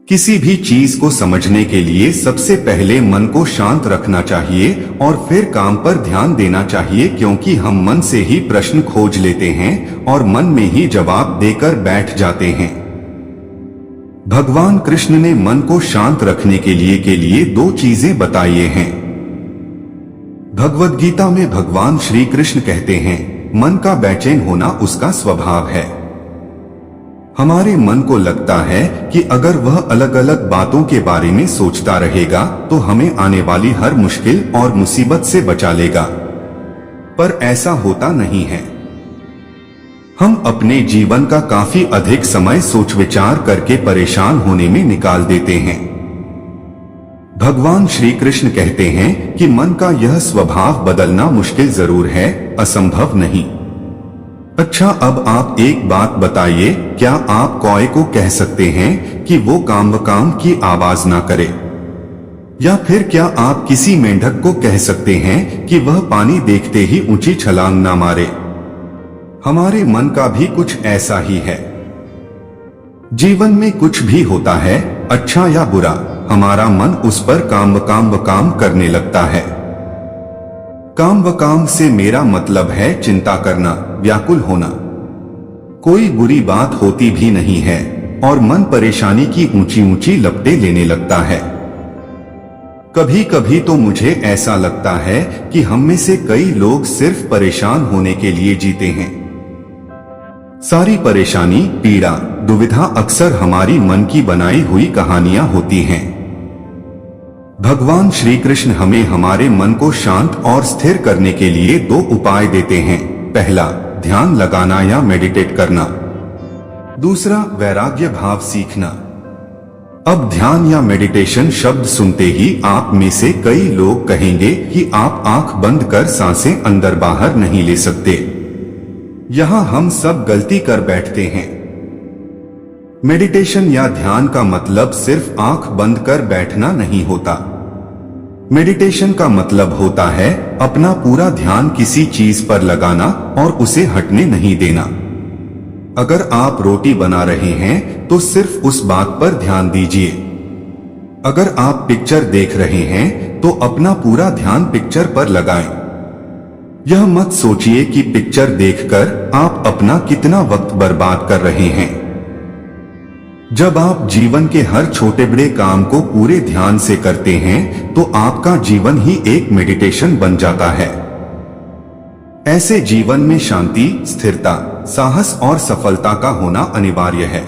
किसी भी चीज को समझने के लिए सबसे पहले मन को शांत रखना चाहिए और फिर काम पर ध्यान देना चाहिए, क्योंकि हम मन से ही प्रश्न खोज लेते हैं और मन में ही जवाब देकर बैठ जाते हैं। भगवान कृष्ण ने मन को शांत रखने के लिए दो चीजें बताई हैं। भगवद गीता में भगवान श्री कृष्ण कहते हैं, मन का बेचैन होना उसका स्वभाव है। हमारे मन को लगता है कि अगर वह अलग अलग बातों के बारे में सोचता रहेगा तो हमें आने वाली हर मुश्किल और मुसीबत से बचा लेगा, पर ऐसा होता नहीं है। हम अपने जीवन का काफी अधिक समय सोच विचार करके परेशान होने में निकाल देते हैं। भगवान श्री कृष्ण कहते हैं कि मन का यह स्वभाव बदलना मुश्किल जरूर है, असंभव नहीं। अच्छा, अब आप एक बात बताइए, क्या आप कौए को कह सकते हैं कि वो काम की आवाज ना करे? या फिर क्या आप किसी मेंढक को कह सकते हैं कि वह पानी देखते ही ऊंची छलांग ना मारे? हमारे मन का भी कुछ ऐसा ही है। जीवन में कुछ भी होता है, अच्छा या बुरा, हमारा मन उस पर काम करने लगता है। काम से मेरा मतलब है चिंता करना, व्याकुल होना। कोई बुरी बात होती भी नहीं है और मन परेशानी की ऊंची ऊंची लपटें लेने लगता है। कभी कभी तो मुझे ऐसा लगता है कि हम में से कई लोग सिर्फ परेशान होने के लिए जीते हैं। सारी परेशानी, पीड़ा, दुविधा अक्सर हमारी मन की बनाई हुई कहानियां होती हैं। भगवान श्री कृष्ण हमें हमारे मन को शांत और स्थिर करने के लिए दो उपाय देते हैं। पहला, ध्यान लगाना या मेडिटेट करना। दूसरा, वैराग्य भाव सीखना। अब ध्यान या मेडिटेशन शब्द सुनते ही आप में से कई लोग कहेंगे कि आप आंख बंद कर सांसें अंदर बाहर नहीं ले सकते। यहां हम सब गलती कर बैठते हैं। मेडिटेशन या ध्यान का मतलब सिर्फ आंख बंद कर बैठना नहीं होता। मेडिटेशन का मतलब होता है अपना पूरा ध्यान किसी चीज पर लगाना और उसे हटने नहीं देना। अगर आप रोटी बना रहे हैं तो सिर्फ उस बात पर ध्यान दीजिए। अगर आप पिक्चर देख रहे हैं तो अपना पूरा ध्यान पिक्चर पर लगाएं। यह मत सोचिए कि पिक्चर देखकर आप अपना कितना वक्त बर्बाद कर रहे हैं। जब आप जीवन के हर छोटे बड़े काम को पूरे ध्यान से करते हैं तो आपका जीवन ही एक मेडिटेशन बन जाता है। ऐसे जीवन में शांति, स्थिरता, साहस और सफलता का होना अनिवार्य है।